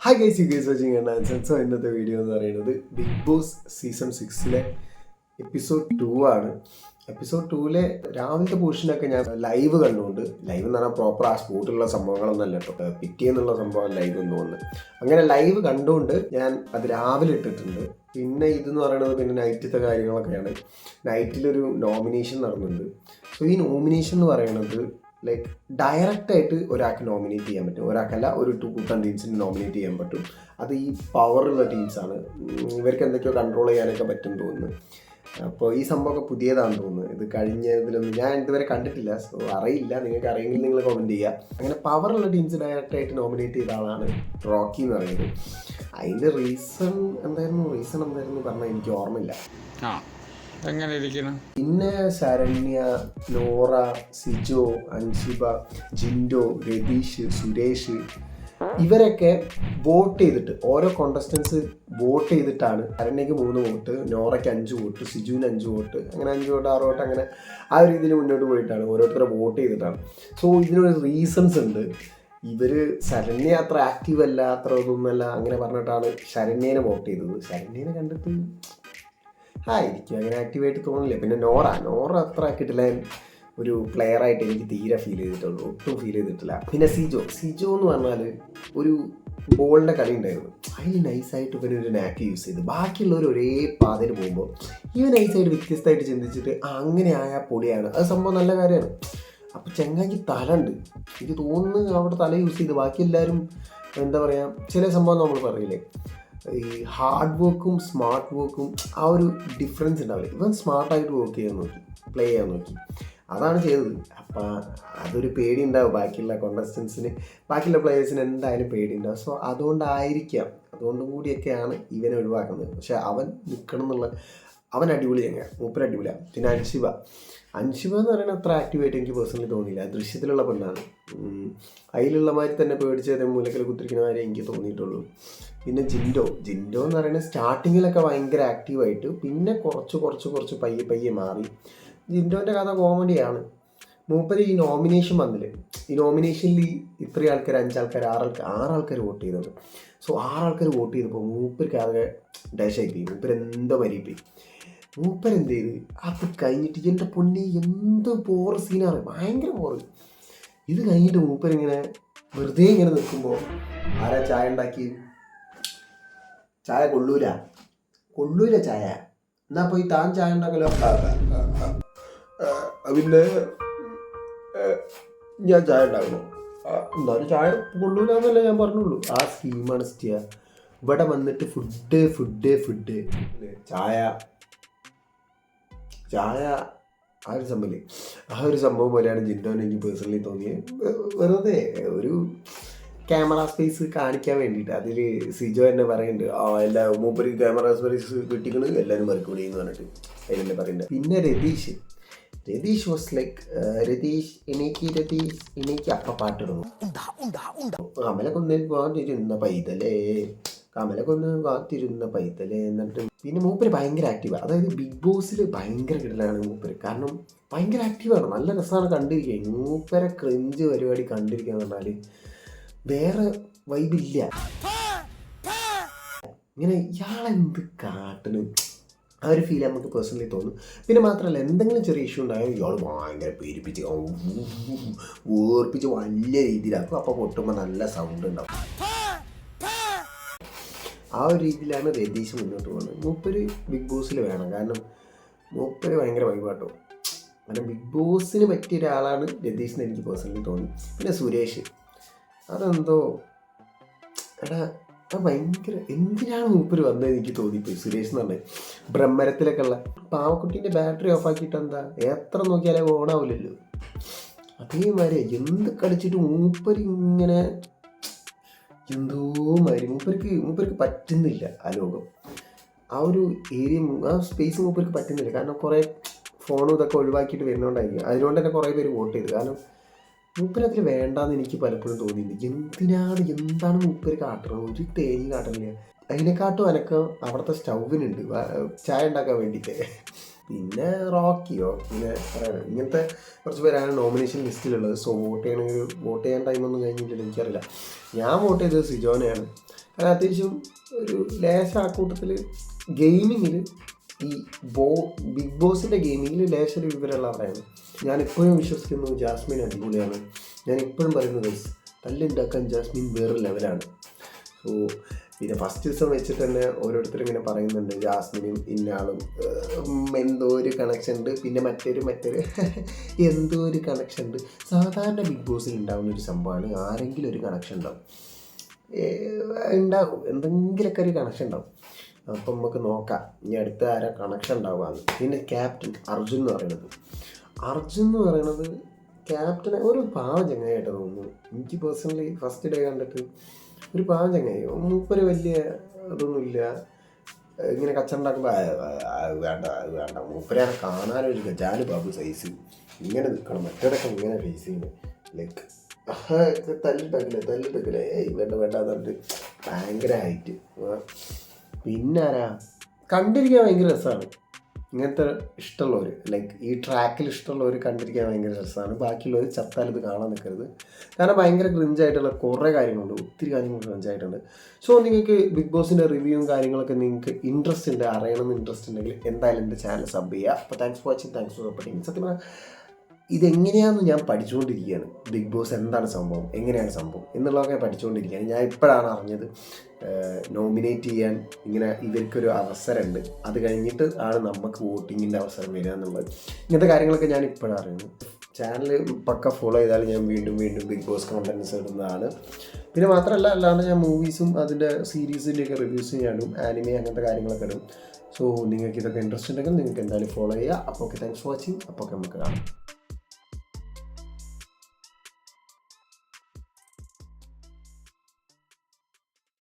Hi guys, you guys watching answer. So ഇന്നത്തെ video എന്ന് പറയുന്നത് ബിഗ് ബോസ് സീസൺ 6 എപ്പിസോഡ് 2 ആണ്. എപ്പിസോഡ് 2 രാവിലത്തെ പോർഷനൊക്കെ ഞാൻ ലൈവ് കണ്ടുകൊണ്ട്, ലൈവ് എന്ന് പറഞ്ഞാൽ പ്രോപ്പർ ആ സ്പോട്ടിലുള്ള സംഭവങ്ങളൊന്നും അല്ല കേട്ടോ, പിറ്റേന്നുള്ള സംഭവം ലൈവ് എന്ന് തോന്നുന്നു. അങ്ങനെ ലൈവ് കണ്ടുകൊണ്ട് ഞാൻ അത് രാവിലെ ഇട്ടിട്ടുണ്ട്. പിന്നെ ഇതെന്ന് പറയുന്നത് പിന്നെ നൈറ്റിലത്തെ കാര്യങ്ങളൊക്കെയാണ്. നൈറ്റിലൊരു നോമിനേഷൻ നടന്നുണ്ട്. സോ ഈ നോമിനേഷൻ എന്ന് പറയുന്നത് ലൈക്ക് ഡയറക്റ്റായിട്ട് ഒരാൾക്ക് നോമിനേറ്റ് ചെയ്യാൻ പറ്റും, ഒരാൾക്കല്ല ഒരു കൂട്ടം ടീംസിന് നോമിനേറ്റ് ചെയ്യാൻ പറ്റും. അത് ഈ പവറുള്ള ടീംസാണ്. ഇവർക്ക് എന്തൊക്കെയോ കൺട്രോൾ ചെയ്യാനൊക്കെ പറ്റും തോന്നുന്നു. അപ്പോൾ ഈ സംഭവമൊക്കെ പുതിയതാണെന്ന് തോന്നുന്നു. ഇത് കഴിഞ്ഞതിലൊന്നും ഞാൻ ഇതുവരെ കണ്ടിട്ടില്ല. സോ അറിയില്ല, നിങ്ങൾക്ക് അറിയെങ്കിൽ നിങ്ങൾ കമൻറ്റ് ചെയ്യുക. അങ്ങനെ പവറുള്ള ടീംസ് ഡയറക്റ്റായിട്ട് നോമിനേറ്റ് ചെയ്ത ആളാണ് റോക്കി എന്ന് പറയുന്നത്. അതിൻ്റെ റീസൺ എന്തായിരുന്നു പറഞ്ഞാൽ എനിക്ക് ഓർമ്മയില്ല. എങ്ങനെ ഇരിക്കണം. പിന്നെ ശരണ്യ, നോറ, സിജോ, അൻഷിബ, ജിൻഡോ, രതീഷ്, സുരേഷ് ഇവരൊക്കെ വോട്ട് ചെയ്തിട്ട്, ഓരോ കോണ്ടസ്റ്റൻസ് വോട്ട് ചെയ്തിട്ടാണ്. ശരണ്യക്ക് 3 വോട്ട്, നോറയ്ക്ക് 5 വോട്ട്, സിജുവിന് 5 വോട്ട്, അങ്ങനെ 5 വോട്ട് 6 വോട്ട്, അങ്ങനെ ആ ഒരു രീതിയിൽ മുന്നോട്ട് പോയിട്ടാണ്, ഓരോരുത്തരെ വോട്ട് ചെയ്തിട്ടാണ്. സോ ഇതിനൊരു റീസൺസ് ഉണ്ട്. ഇവർ ശരണ്യ അത്ര ആക്റ്റീവ് അല്ല, അത്ര ഇതൊന്നുമല്ല, അങ്ങനെ പറഞ്ഞിട്ടാണ് ശരണ്യനെ വോട്ട് ചെയ്തത്. ശരണ്യനെ കണ്ടിട്ട് എനിക്ക് അങ്ങനെ ആക്റ്റീവായിട്ട് തോന്നില്ല. പിന്നെ നോറ അത്ര കിട്ടില്ല, ഒരു പ്ലെയറായിട്ട് എനിക്ക് തീരെ ഫീൽ ചെയ്തിട്ടുള്ളൂ, ഒട്ടും ഫീൽ ചെയ്തിട്ടില്ല. പിന്നെ സിജോ എന്ന് പറഞ്ഞാൽ ഒരു ബോളിൻ്റെ കളി ഉണ്ടായിരുന്നു, അതിൽ നൈസായിട്ട് ഇവർ ഒരു നാക്ക് യൂസ് ചെയ്ത് ബാക്കിയുള്ളവർ ഒരേ പാതയിൽ പോകുമ്പോൾ ഇവൻ നൈസായിട്ട് വ്യത്യസ്തമായിട്ട് ചിന്തിച്ചിട്ട് അങ്ങനെ ആയാൽ പൊളിയാണ്. അത് സംഭവം നല്ല കാര്യമാണ്. അപ്പോൾ ചെങ്ങാക്കി തല ഉണ്ട്, എനിക്ക് തോന്നുന്നു അവിടെ തല യൂസ് ചെയ്ത് ബാക്കി എല്ലാവരും എന്താ പറയുക, ചില സംഭവം നമ്മൾ പറയില്ലേ, ഈ ഹാർഡ് വർക്കും സ്മാർട്ട് വർക്കും ആ ഒരു ഡിഫറൻസ് ഉണ്ടാവില്ല. ഇവൻ സ്മാർട്ടായിട്ട് വർക്ക് ചെയ്യാൻ നോക്കി, പ്ലേ ചെയ്യാൻ നോക്കി, അതാണ് ചെയ്തത്. അപ്പം അതൊരു പേടി ഉണ്ടാവും ബാക്കിയുള്ള കോണ്ടസ്റ്റൻസിന്, ബാക്കിയുള്ള പ്ലേയേഴ്സിന് എന്തായാലും പേടി ഉണ്ടാവും. സോ അതുകൊണ്ടായിരിക്കാം, അതുകൊണ്ടും കൂടിയൊക്കെയാണ് ഇവനെ ഒഴിവാക്കുന്നത്. പക്ഷെ അവൻ നിൽക്കണം എന്നുള്ള, അവൻ അടിപൊളി തന്നെയാണ്, മൂപ്പർ അടിപൊളിയാണ്. പിന്നെ അൻഷിബ എന്ന് പറയുന്നത് അത്ര ആക്റ്റീവായിട്ട് എനിക്ക് പേഴ്സണലി തോന്നിയില്ല. ദൃശ്യത്തിലുള്ള പെണ്ണാണ്, അതിലുള്ള മാതിരി തന്നെ പേടിച്ചത് മൂലക്കൽ കുത്തിരിക്കുന്ന മാതിരി എനിക്ക് തോന്നിയിട്ടുള്ളൂ. പിന്നെ ജിൻഡോ എന്ന് പറയുന്നത് സ്റ്റാർട്ടിങ്ങിലൊക്കെ ഭയങ്കര ആക്റ്റീവായിട്ട്, പിന്നെ കുറച്ച് പയ്യെ മാറി. ജിൻഡോൻ്റെ കഥ കോമഡിയാണ്. മൂപ്പര് ഈ നോമിനേഷൻ വന്നില്ലേ, ഈ നോമിനേഷനിൽ ഇത്രയും ആൾക്കാർ, 5 ആൾക്കാർ, 6 ആൾക്കാർ വോട്ട് ചെയ്തത്. സോ 6 ആൾക്കാർ വോട്ട് ചെയ്തപ്പോൾ മൂപ്പർക്ക് ആകെ ഡാഷായിപ്പോയി. മൂപ്പരെന്തോ മരിപ്പോയി. മൂപ്പരെന്ത് ചെയ്ത് അത് കഴിഞ്ഞിട്ട് എൻ്റെ പൊന്നി എന്ത് ബോറ് സീനാണ്, ഭയങ്കര ബോറ്. ഇത് കഴിഞ്ഞിട്ട് മൂപ്പരിങ്ങനെ വെറുതെ ഇങ്ങനെ നിൽക്കുമ്പോൾ ആരാ ചായ ഉണ്ടാക്കി, ചായ കൊള്ളൂല ചായ, എന്നാ പോയി താൻ ചായ ഉണ്ടാക്കലോ. പിന്നെ ഞാൻ ചായ ഉണ്ടാക്കണോ, എന്നാലും ചായ കൊള്ളൂല എന്നല്ല ഞാൻ പറഞ്ഞുള്ളൂ. ആ സ്കീമാണ് സ്റ്റിയ. ഇവിടെ വന്നിട്ട് ഫുഡ് ചായ ആ ഒരു സംഭവം പോലെയാണ് ജിൻഡോനെ എനിക്ക് പേഴ്സണലി തോന്നിയത്. വെറുതെ ഒരു ക്യാമറ സ്പേസ് കാണിക്കാൻ വേണ്ടിയിട്ട്. അതിൽ സിജോ എന്നെ പറയുന്നുണ്ട്, എല്ലാ മൂപ്പര് ക്യാമറ സ്പേസ് കിട്ടിക്കണ്, എല്ലാവരും വർക്കൂടി എന്ന് പറഞ്ഞിട്ട് അതിലെന്നെ പറയുന്നുണ്ട്. പിന്നെ രതീഷ് വാസ് ലൈക്ക്, രതീഷ് എനിക്ക് അപ്പ പാട്ടിടുന്നു, കമലക്കൊന്ന് കാത്തിരുന്ന പൈതലേ എന്നിട്ട്. പിന്നെ മൂപ്പര് ഭയങ്കര ആക്റ്റീവാണ്, അതായത് ബിഗ് ബോസിൽ ഭയങ്കര കിടലാണ് മൂപ്പര്. കാരണം ഭയങ്കര ആക്റ്റീവാണ്, നല്ല രസമാണ് കണ്ടിരിക്കുക. മൂപ്പരെ ക്രിഞ്ച് പരിപാടി കണ്ടിരിക്കുക എന്ന് പറഞ്ഞാൽ വേറെ വൈബില്ല. ഇങ്ങനെ ഇയാളെന്ത് കാട്ടണം, ആ ഒരു ഫീൽ നമുക്ക് പേഴ്സണലി തോന്നും. പിന്നെ മാത്രമല്ല, എന്തെങ്കിലും ചെറിയ ഇഷ്യൂ ഉണ്ടായാൽ ഇയാൾ ഭയങ്കര പേരിപ്പിച്ച് വേർപ്പിച്ച് വലിയ രീതിയിലാക്കും. അപ്പോൾ പൊട്ടുമ്പോൾ നല്ല സൗണ്ട് ഉണ്ടാവും. ആ ഒരു രീതിയിലാണ് രതീഷ് മുന്നോട്ട് പോകുന്നത്. മൂപ്പര് ബിഗ് ബോസിൽ വേണം, കാരണം മൂപ്പര് ഭയങ്കര വൈബാട്ടോ. കാരണം ബിഗ് ബോസിന് പറ്റിയ ഒരാളാണ് രതീഷ് എന്ന് എനിക്ക് പേഴ്സണലി തോന്നി. പിന്നെ സുരേഷ്, അതെന്തോ ഭയങ്കര എന്തിനാണ് മൂപ്പര് വന്നത് എനിക്ക് തോന്നിപ്പോയി. സുരേഷ് എന്ന് പറഞ്ഞാൽ ബ്രഹ്മരത്തിലൊക്കെ ഉള്ള പാവക്കുട്ടീൻ്റെ ബാറ്ററി ഓഫ് ആക്കിയിട്ട് എന്താ, എത്ര നോക്കിയാലേ ഓണാവില്ലല്ലോ. അതേമാതിരി എന്ത് കളിച്ചിട്ട് മൂപ്പര് ഇങ്ങനെ എന്തോ മാതിരി മൂപ്പർക്ക് പറ്റുന്നില്ല. ആ ലോകം, ആ ഒരു ഏരിയ, ആ സ്പേസ് മൂപ്പർക്ക് പറ്റുന്നില്ല. കാരണം കുറേ ഫോണും ഇതൊക്കെ ഒഴിവാക്കിയിട്ട് വരുന്നതുകൊണ്ടായിരിക്കും. അതുകൊണ്ട് തന്നെ കുറേ പേര് വോട്ട് ചെയ്തു. കാരണം മൂപ്പരതിൽ വേണ്ടാന്ന് എനിക്ക് പലപ്പോഴും തോന്നിയിട്ടുണ്ട്. എന്താണ് മൂപ്പര് കാട്ടണം, ഒരു തേങ്ങ കാട്ടണില്ല. അതിനെക്കാട്ടും അനക്കം അവിടുത്തെ സ്റ്റൗവിനുണ്ട് ചായ ഉണ്ടാക്കാൻ വേണ്ടിയിട്ട്. പിന്നെ റോക്കിയോ പിന്നെ ഇങ്ങനത്തെ കുറച്ച് പേരാണ് നോമിനേഷൻ ലിസ്റ്റിലുള്ളത്. സോ വോട്ട് ചെയ്യാൻ ടൈമൊന്നും കഴിഞ്ഞിട്ടില്ല, എനിക്കറിയില്ല. ഞാൻ വോട്ട് ചെയ്തത് സിജോനെയാണ്. അത് അത്യാവശ്യം ഒരു ലേശ ആ കൂട്ടത്തിൽ ഗെയിമിങ്ങിൽ ഈ ബിഗ് ബോസിൻ്റെ ഗെയിമിങ്ങിൽ ലേശ ഒരു വിവരമുള്ളവരാണ്. ഞാൻ ഇപ്പോഴും വിശ്വസിക്കുന്നു ജാസ്മിൻ അടിപൊളിയാണ്. ഞാൻ ഇപ്പോഴും പറയുന്നത് തല്ലുണ്ടാക്കാൻ ജാസ്മിൻ വേറെ ലെവലാണ്. സോ പിന്നെ ഫസ്റ്റ് ദിവസം വെച്ചിട്ട് തന്നെ ഓരോരുത്തരും ഇങ്ങനെ പറയുന്നുണ്ട് ജാസ്മിനും ഇന്നാളും എന്തോ ഒരു കണക്ഷൻ ഉണ്ട്, പിന്നെ മറ്റൊരു എന്തോ ഒരു കണക്ഷൻ ഉണ്ട്. സാധാരണ ബിഗ് ബോസിൽ ഉണ്ടാകുന്ന ഒരു സംഭവമാണ്, ആരെങ്കിലും ഒരു കണക്ഷൻ ഉണ്ടാവും, എന്തെങ്കിലുമൊക്കെ ഒരു കണക്ഷൻ ഉണ്ടാവും. അപ്പം നമുക്ക് നോക്കാം ഇനി അടുത്ത ആരാ കണക്ഷൻ ഉണ്ടാവുകയെന്ന്. പിന്നെ ക്യാപ്റ്റൻ അർജുൻ എന്ന് പറയുന്നത് ക്യാപ്റ്റനെ ഒരു പാവം ചങ്ങായിട്ട് തോന്നുന്നു എനിക്ക് പേഴ്സണലി. ഫസ്റ്റ് ഡേ കണ്ടിട്ട് ഒരു പാവം ചങ്ങായി, മൂപ്പര് വലിയ ഇതൊന്നുമില്ല, ഇങ്ങനെ കച്ചറുണ്ടാക്കുമ്പോൾ വേണ്ട മൂപ്പരെ കാണാനൊരു ഗജാല് ബാബു സൈസ് ഇങ്ങനെ നിൽക്കണം, മറ്റേതൊക്കെ ഇങ്ങനെ ഫേസ് ചെയ്യുന്നത് ലൈക്ക് തല്ലിട്ടക്കില്ലേ വേണ്ടാന്ന് പറഞ്ഞിട്ട് ഭയങ്കര ഹൈറ്റ്. പിന്നെ ആരാ കണ്ടിരിക്കാൻ ഭയങ്കര രസമാണ്, ഇങ്ങനത്തെ ഇഷ്ടമുള്ളവർ ലൈക്ക് ഈ ട്രാക്കിൽ ഇഷ്ടമുള്ളവർ കണ്ടിരിക്കാൻ ഭയങ്കര രസമാണ്. ബാക്കിയുള്ളവർ ചത്താൽ ഇത് കാണാൻ നിൽക്കരുത്, കാരണം ഭയങ്കര ക്രിഞ്ചായിട്ടുള്ള കുറേ കാര്യങ്ങളുണ്ട്, ഒത്തിരി കാര്യങ്ങൾ ക്രിഞ്ചായിട്ടുണ്ട്. സോ നിങ്ങൾക്ക് ബിഗ് ബോസിൻ്റെ റിവ്യൂവും കാര്യങ്ങളൊക്കെ നിങ്ങൾക്ക് ഇൻട്രസ്റ്റ് ഉണ്ട്, അറിയണമെന്ന് ഇൻട്രസ്റ്റ് ഉണ്ടെങ്കിൽ എന്തായാലും എൻ്റെ ചാനൽ സബ് ചെയ്യുക. അപ്പോൾ thanks for watching, thanks for supporting. സത്യം പറഞ്ഞാൽ ഇതെങ്ങനെയാണെന്ന് ഞാൻ പഠിച്ചുകൊണ്ടിരിക്കുകയാണ്. ബിഗ് ബോസ് എന്താണ് സംഭവം, എങ്ങനെയാണ് സംഭവം എന്നുള്ളതൊക്കെ പഠിച്ചുകൊണ്ടിരിക്കുകയാണ്. ഞാൻ ഇപ്പോഴാണ് അറിഞ്ഞത് നോമിനേറ്റ് ചെയ്യാൻ ഇങ്ങനെ ഇവർക്കൊരു അവസരമുണ്ട്, അത് കഴിഞ്ഞിട്ട് ആണ് നമുക്ക് വോട്ടിങ്ങിൻ്റെ അവസരം വരിക എന്നുള്ളത്. ഇങ്ങനത്തെ കാര്യങ്ങളൊക്കെ ഞാൻ ഇപ്പോഴാണ് അറിയുന്നത്. ചാനൽ പക്ക ഫോളോ ചെയ്താൽ ഞാൻ വീണ്ടും ബിഗ് ബോസ് കോണ്ടൻറ്റ്സ് ഇടുന്നതാണ്. പിന്നെ മാത്രമല്ല അല്ലാണ്ട് ഞാൻ മൂവീസും അതിൻ്റെ സീരീസിൻ്റെയൊക്കെ റിവ്യൂസും ഞാനും ആനിമേ അങ്ങനത്തെ കാര്യങ്ങളൊക്കെ ഇടും. സോ നിങ്ങൾക്ക് ഇതൊക്കെ ഇൻട്രസ്റ്റ് ഉണ്ടെങ്കിൽ നിങ്ങൾക്ക് എന്തായാലും ഫോളോ ചെയ്യുക. അപ്പോൾ ഓക്കെ, താങ്ക്സ് ഫോർ വാച്ചിങ്. അപ്പോൾ നമുക്ക് കാണാം.